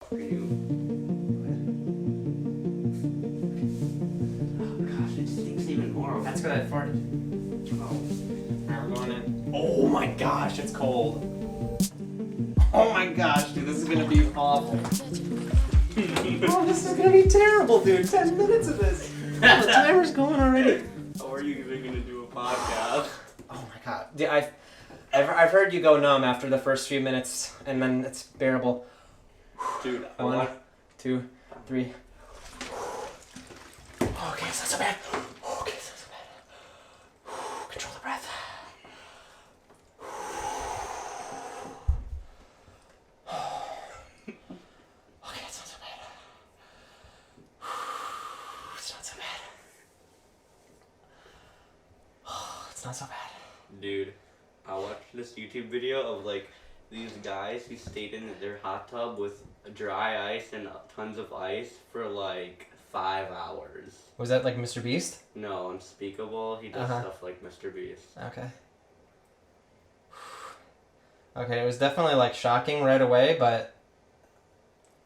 Can you? Oh gosh, it stinks even more. That's good. I farted. Oh. Alright, we're going in. Oh my gosh, it's cold. Oh my gosh, dude, this is gonna be awful. Oh, this is gonna be terrible, dude. 10 minutes of this. Oh, the timer's going already. How are you even gonna do a podcast? Oh my god. Dude, I've heard you go numb after the first few minutes, and then it's bearable. Dude, 1, 2, 3. Okay, it's not so bad. Okay, it's not so bad. Control the breath. Okay, it's not so bad. It's not so bad. It's not so bad. Dude, I watched this YouTube video of like these guys who stayed in their hot tub with dry ice and tons of ice for like 5 hours. Was that like Mr. Beast? No, Unspeakable. He does stuff like Mr. Beast. Okay. Okay, it was definitely like shocking right away, but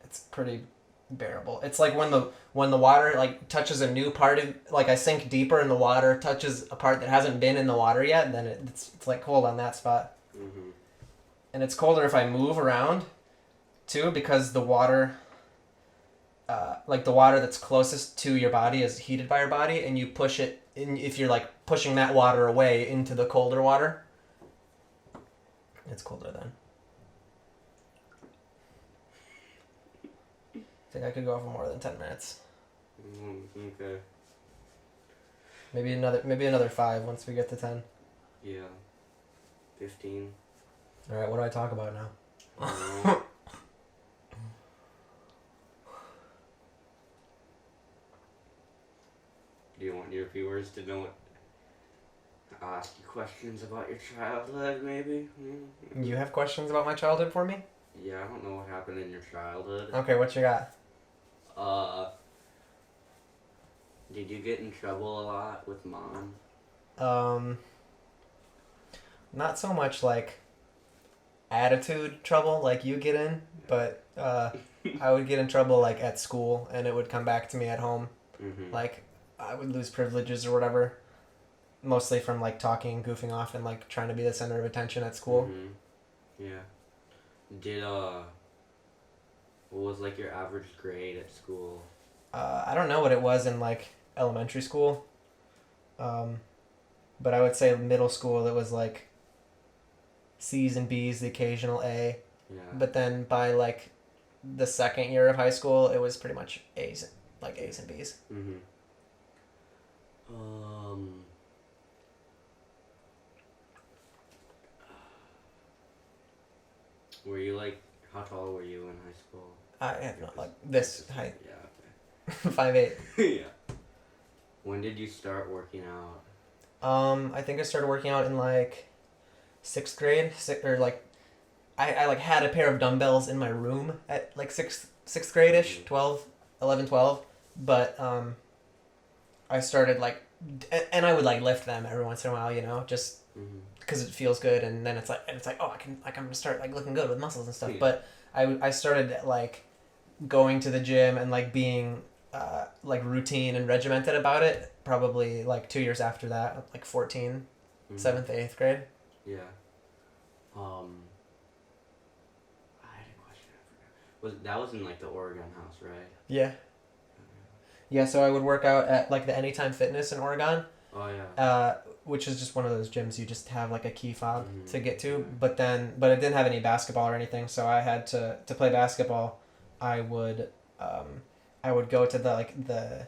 it's pretty bearable. It's like when the water like touches a new part of, like I sink deeper in the water, touches a part that hasn't been in the water yet, then it's like cold on that spot. Mm-hmm. And it's colder if I move around too, because the water like the water that's closest to your body is heated by your body, and you push it in, if you're like pushing that water away into the colder water, it's colder then. I think I could go for more than 10 minutes. Okay. Maybe another 5 once we get to 10. Yeah. 15. All right, what do I talk about now? Do you want your viewers to know what? Ask you questions about your childhood, maybe? You have questions about my childhood for me? Yeah, I don't know what happened in your childhood. Okay, what you got? Did you get in trouble a lot with mom? Not so much like attitude trouble like you get in, but I would get in trouble like at school, and it would come back to me at home. Mm-hmm. Like I would lose privileges or whatever, mostly from like talking and goofing off and like trying to be the center of attention at school. Mm-hmm. Yeah. Did what was like your average grade at school? I don't know what it was in like elementary school, but I would say middle school it was like C's and B's, the occasional A. Yeah. But then by like the second year of high school, it was pretty much A's, like A's and B's. Mm-hmm. Were you like, how tall were you in high school? I have not like this height. Yeah. 5'8". Yeah. When did you start working out? I think I started working out in like 6th grade, or like I like had a pair of dumbbells in my room at like 6th grade-ish, 11, 12, but I started like, and I would like lift them every once in a while, you know, just because it feels good, and then it's like oh, I'm gonna start like looking good with muscles and stuff. Yeah. But I started like going to the gym and like being like routine and regimented about it probably like 2 years after that, like 14, 7th, 8th grade. Yeah. I had a question. I forgot. That was in like the Oregon house, right? Yeah. Yeah, so I would work out at like the Anytime Fitness in Oregon. Oh yeah. Which is just one of those gyms you just have like a key fob to get to. Yeah. But it didn't have any basketball or anything, so I had to play basketball. I would go to the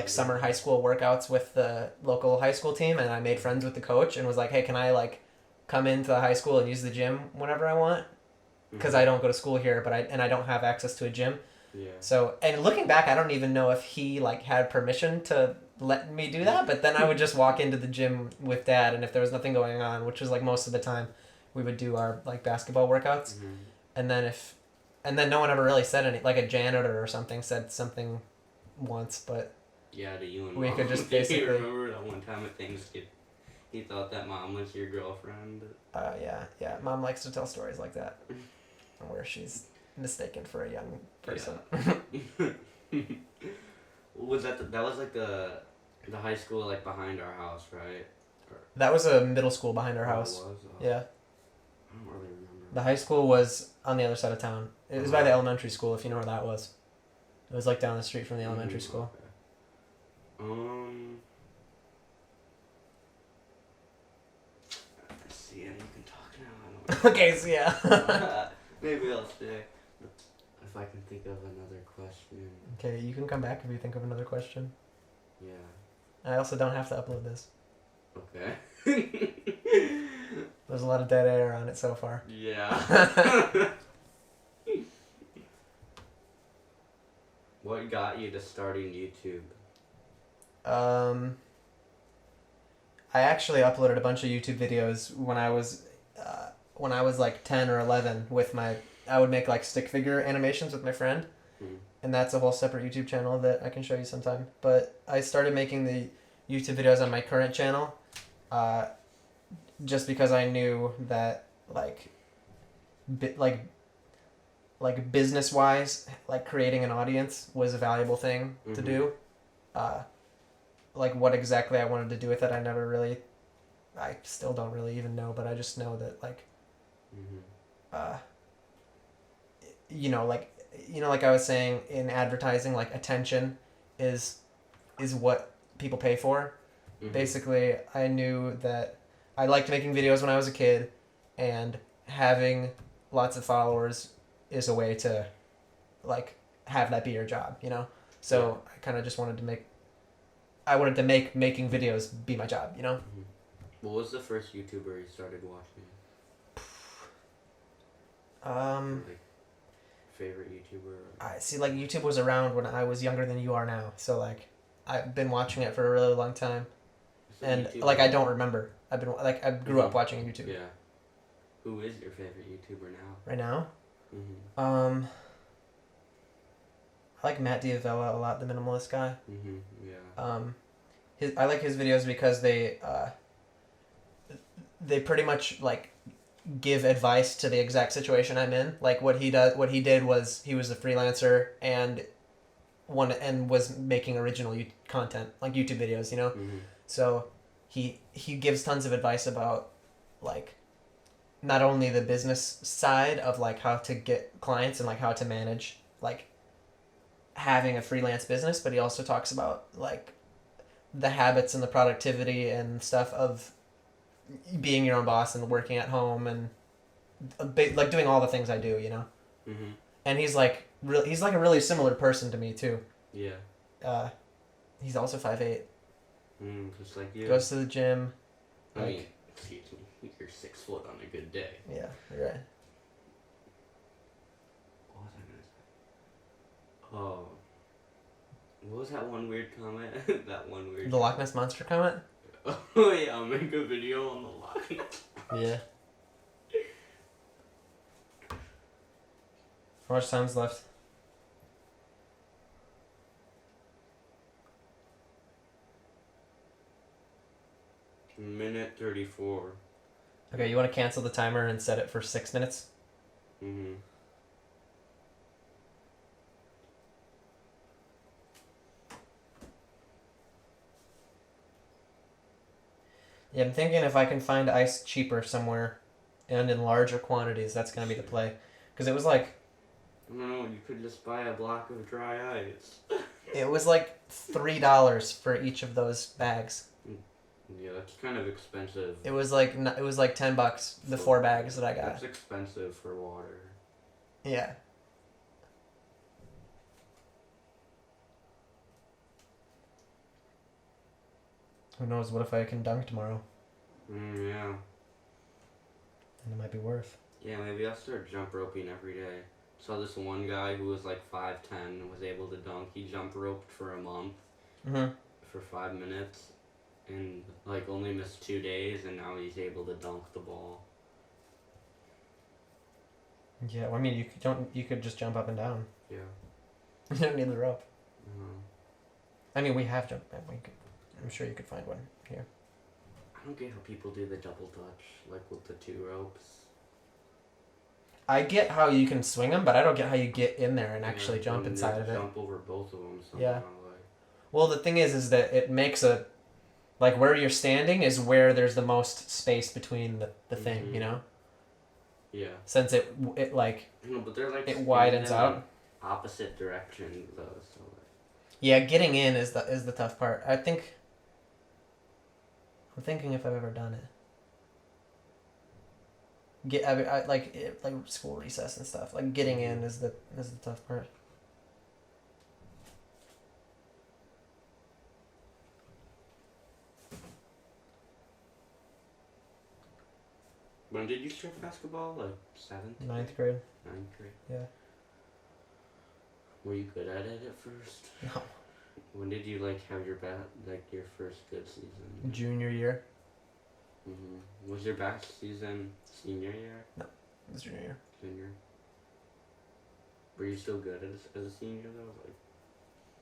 summer high school workouts with the local high school team, and I made friends with the coach and was like, hey, can I like come into the high school and use the gym whenever I want? Because I don't go to school here, but I don't have access to a gym. Yeah. So, and looking back, I don't even know if he like had permission to let me do that, but then I would just walk into the gym with Dad, and if there was nothing going on, which was like most of the time, we would do our like basketball workouts. And then no one ever really said any, like a janitor or something said something once, but yeah, to you and we Mom. could just Do you basically remember that one time at Thanksgiving, he thought that Mom was your girlfriend? yeah, Mom likes to tell stories like that, where she's mistaken for a young person. Yeah. Was that was like the high school like behind our house, right? Or, That was a middle school behind our oh, it house. was? Oh, Yeah. I don't really remember. The high school was on the other side of town. It was by Uh-huh. the elementary school, if you know where that was. It was like down the street from the elementary school. Okay. Let's see, and you can talk now. I don't Okay, so yeah. Maybe I'll stay. If I can think of another question. Okay, you can come back if you think of another question. Yeah. I also don't have to upload this. Okay. There's a lot of dead air on it so far. Yeah. What got you to starting YouTube? I actually uploaded a bunch of YouTube videos when I was like 10 or 11 with my. I would make like stick figure animations with my friend, and that's a whole separate YouTube channel that I can show you sometime. But I started making the YouTube videos on my current channel, just because I knew that like business wise, like creating an audience was a valuable thing to do. Like what exactly I wanted to do with it, I still don't really even know, but I just know that like, like I was saying in advertising, like attention is what people pay for. Basically, I knew that I liked making videos when I was a kid, and having lots of followers is a way to like have that be your job, you know? So I kind of just wanted to make making videos be my job, you know? What was the first YouTuber you started watching? Like, favorite YouTuber? I see, like, YouTube was around when I was younger than you are now, so like I've been watching it for a really long time. And YouTuber? like I don't remember. I grew up watching YouTube. Yeah. Who is your favorite YouTuber now? Right now? I like Matt Diavella a lot, the minimalist guy. Yeah. I like his videos because they pretty much like give advice to the exact situation I'm in. Like what he did was he was a freelancer and was making original content, like YouTube videos, you know? So he gives tons of advice about like not only the business side of like how to get clients and like how to manage like having a freelance business, but he also talks about like the habits and the productivity and stuff of being your own boss and working at home and like doing all the things I do, you know. And he's like a really similar person to me too. Yeah. He's also 5'8". Just like you. Goes to the gym. I mean, excuse me, you're 6 foot on a good day. Yeah, you're right. What was I gonna say? Oh. What was that one weird comment? The Loch Ness Monster comment? Oh yeah, I'll make a video on the Loch Ness. Yeah. How much time's left? Minute 34. Okay, you want to cancel the timer and set it for 6 minutes? Yeah, I'm thinking if I can find ice cheaper somewhere and in larger quantities, that's going to be the play. Because it was like... No, you could just buy a block of dry ice. It was like $3 for each of those bags. Yeah, that's kind of expensive. It was like $10, the 4 bags that I got. That's expensive for water. Yeah. Who knows, what if I can dunk tomorrow? Yeah. And it might be worth. Yeah, maybe I'll start jump roping every day. Saw this one guy who was like 5'10" and was able to dunk. He jump roped for a month. For 5 minutes. And like only missed 2 days, and now he's able to dunk the ball. Yeah, well, I mean, you could just jump up and down. Yeah. You don't need the rope. Uh-huh. I mean, we have jump. I'm sure you could find one here. I don't get how people do the double dutch, like with the 2 ropes. I get how you can swing them, but I don't get how you get in there and actually jump inside of it. Jump over both of them somehow. Yeah. Well, the thing is that it makes a... Like, where you're standing is where there's the most space between the thing, you know? Yeah. Since it like... No, but they're like... It widens out. Opposite direction, though, so... Yeah, getting in is the tough part. I'm thinking if I've ever done it. I like school recess and stuff. Like, getting in is the tough part. When did you start basketball? Like 7th? 9th grade. 9th grade. Yeah. Were you good at it at first? No. When did you have your your first good season? Junior year. Was your best season senior year? No, it was junior year. Junior. Were you still good as a senior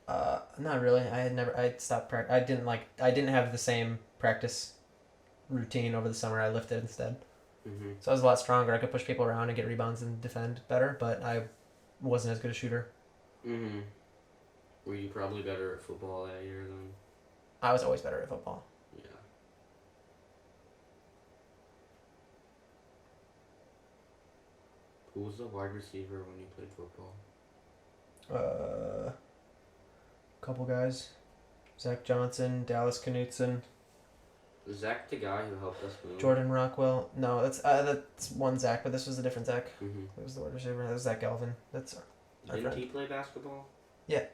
though? Not really. I stopped I didn't have the same practice routine over the summer. I lifted instead. So I was a lot stronger. I could push people around and get rebounds and defend better, but I wasn't as good a shooter. Were you probably better at football that year then? I was always better at football. Yeah. Who was the wide receiver when you played football? Couple guys. Zach Johnson, Dallas Knutson. Was Zach the guy who helped us move? Jordan Rockwell. No, that's one Zach, but this was a different Zach. It was the wide receiver. That was Zach Galvin. That's our Didn't friend. he play basketball? Yeah.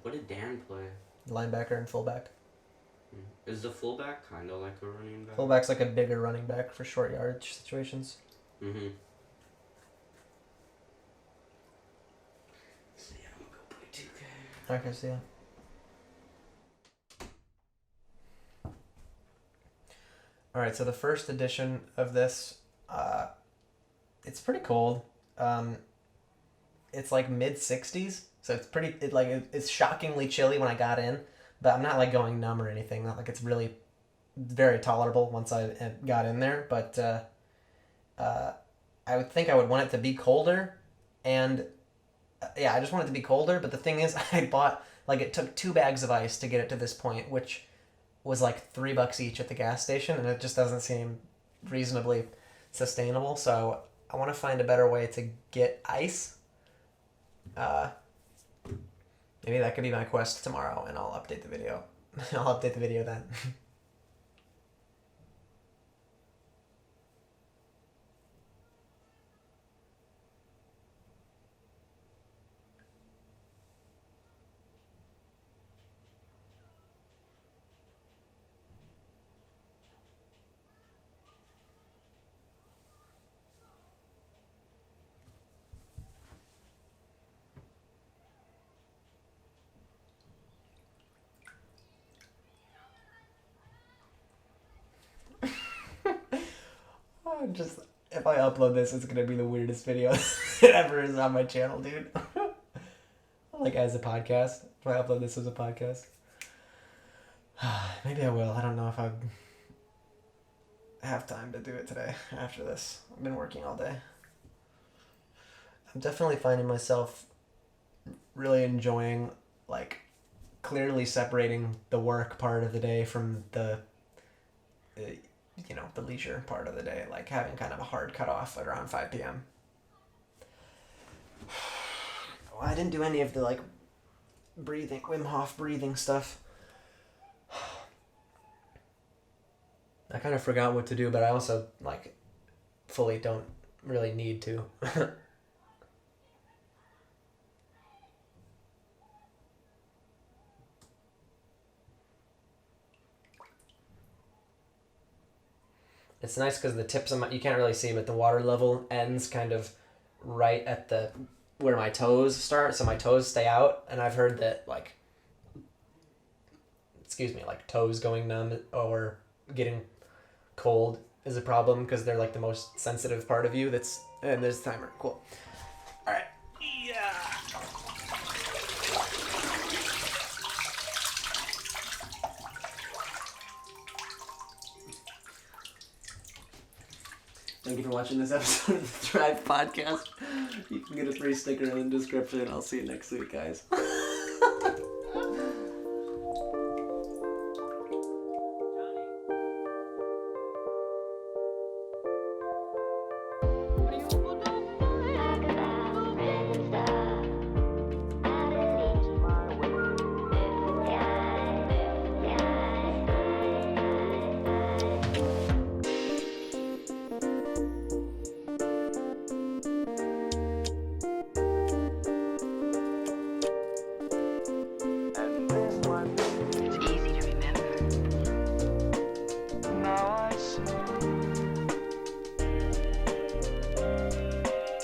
What did Dan play? Linebacker and fullback. Is the fullback kind of like a running back? Fullback's like a bigger running back for short yardage situations. So yeah, I'm gonna go play 2K. Okay, so yeah. Alright, so the first edition of this, it's pretty cold. It's like mid-60s, so it's pretty, it's shockingly chilly when I got in, but I'm not like going numb or anything. Not like it's really very tolerable once I got in there, but I would think I would want it to be colder, and yeah, I just want it to be colder, but the thing is, I bought, it took 2 bags of ice to get it to this point, which was like $3 each at the gas station, and it just doesn't seem reasonably sustainable, so I want to find a better way to get ice. Maybe that could be my quest tomorrow, and I'll update the video. I'll update the video then. Just, if I upload this, it's gonna be the weirdest video that ever is on my channel, dude. As a podcast. If I upload this as a podcast. Maybe I will. I don't know if I have time to do it today after this. I've been working all day. I'm definitely finding myself really enjoying, clearly separating the work part of the day from the leisure part of the day, having kind of a hard cutoff at around 5 p.m. Well, I didn't do any of the, breathing, Wim Hof breathing stuff. I kind of forgot what to do, but I also, fully don't really need to. It's nice because the tips of you can't really see, but the water level ends kind of right at where my toes start, so my toes stay out, and I've heard that, toes going numb or getting cold is a problem because they're, the most sensitive part of you. And there's the timer. Cool. All right. Yeah. Thank you for watching this episode of the Thrive Podcast. You can get a free sticker in the description. I'll see you next week, guys.